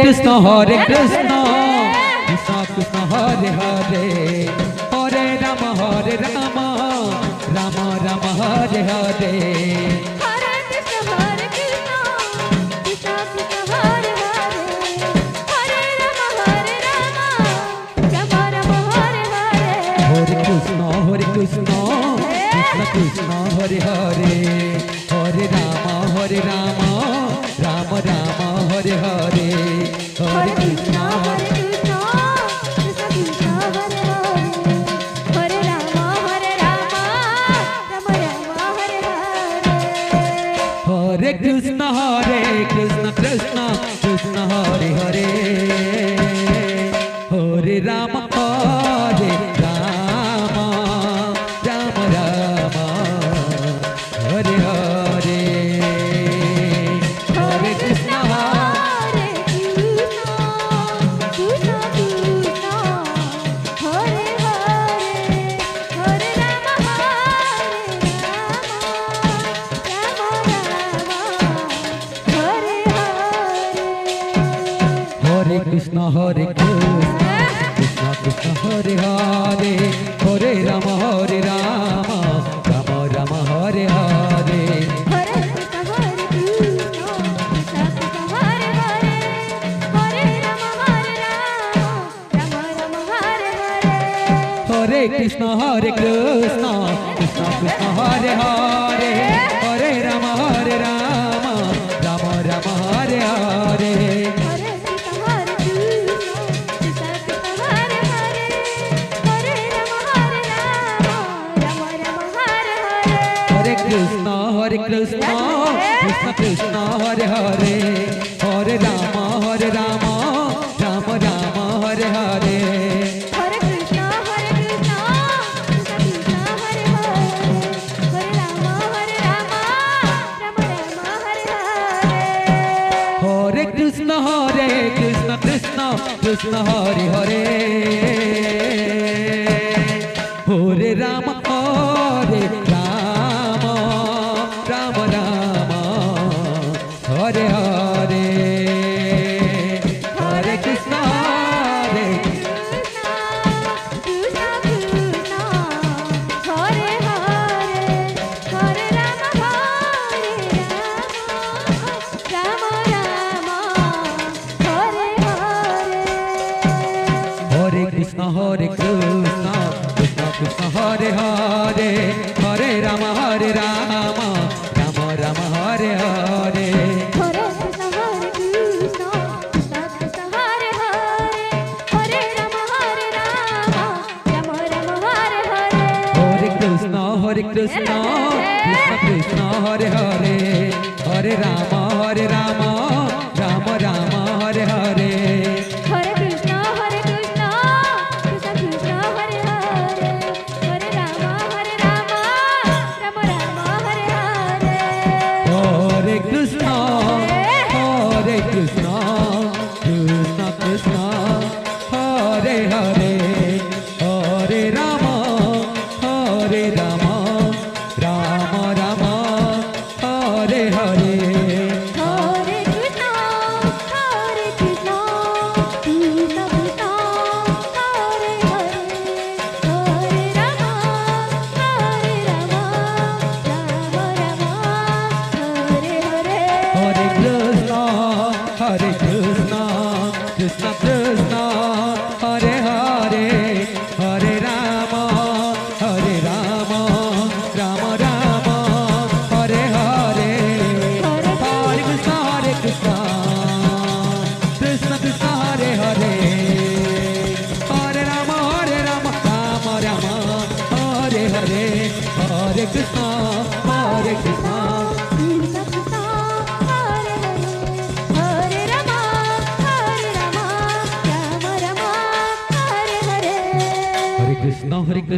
Krishna Krishna Krishna Hare Hare Hare Rama Rama Rama Hare Hare Hare Krishna Krishna Krishna Hare Hare Hare Rama Rama Rama Hare Hare Hare Krishna Krishna Krishna Hare Hare Hare Rama Rama Rama Hare Hare Hare Krishna Krishna Krishna Krishna Hare Hare Hare Rama Rama Rama Hare Hare Hare Krishna Krishna Krishna Hare Hare Hare Rama Rama Rama Hare Hare Hare Krishna Hare Krishna Krishna Hare Hare Hare Rama Rama Hare Hare Hare Krishna Krishna Krishna Hare Hare Hare Rama Rama Rama Hare Hare Hare Krishna Krishna Krishna Hare Hare Hare Rama Rama Hare Hare Hare Krishna Krishna Krishna Hare Hare Hare Rama Rama Rama Hare Hare Hare Krishna Krishna Krishna Hare Hare Hare Rama Rama Hare Hare Hare Krishna Krishna Krishna Hare Hare Hare Rama Rama Rama Hare Hare Hare Krishna Krishna Krishna Hare Hare Hare Rama Rama Hare Hare Hare Krishna Krishna Krishna Hare Hare Hare Rama Rama Rama Hare Hare Hare Krishna Krishna Krishna Hare Hare Hare Rama Rama Rama Hare Hare Hare Krishna Krishna Krishna Hare Hare Hare Rama Rama Rama Hare Hare Hare Krishna Krishna Krishna Hare Hare Hare Rama Rama Rama Hare Hare Hare Krishna Krishna Krishna Hare Hare Hare Rama Rama Rama Hare Hare Hare Krishna Krishna Krishna Hare Hare Hare Rama Rama Rama Hare Hare Hare Krishna Krishna Krishna Hare Hare Hare Rama Rama Rama Hare Hare Hare Krishna Krishna Krishna Hare Hare Hare Rama Rama Hare Hare Hare Krishna Krishna Krishna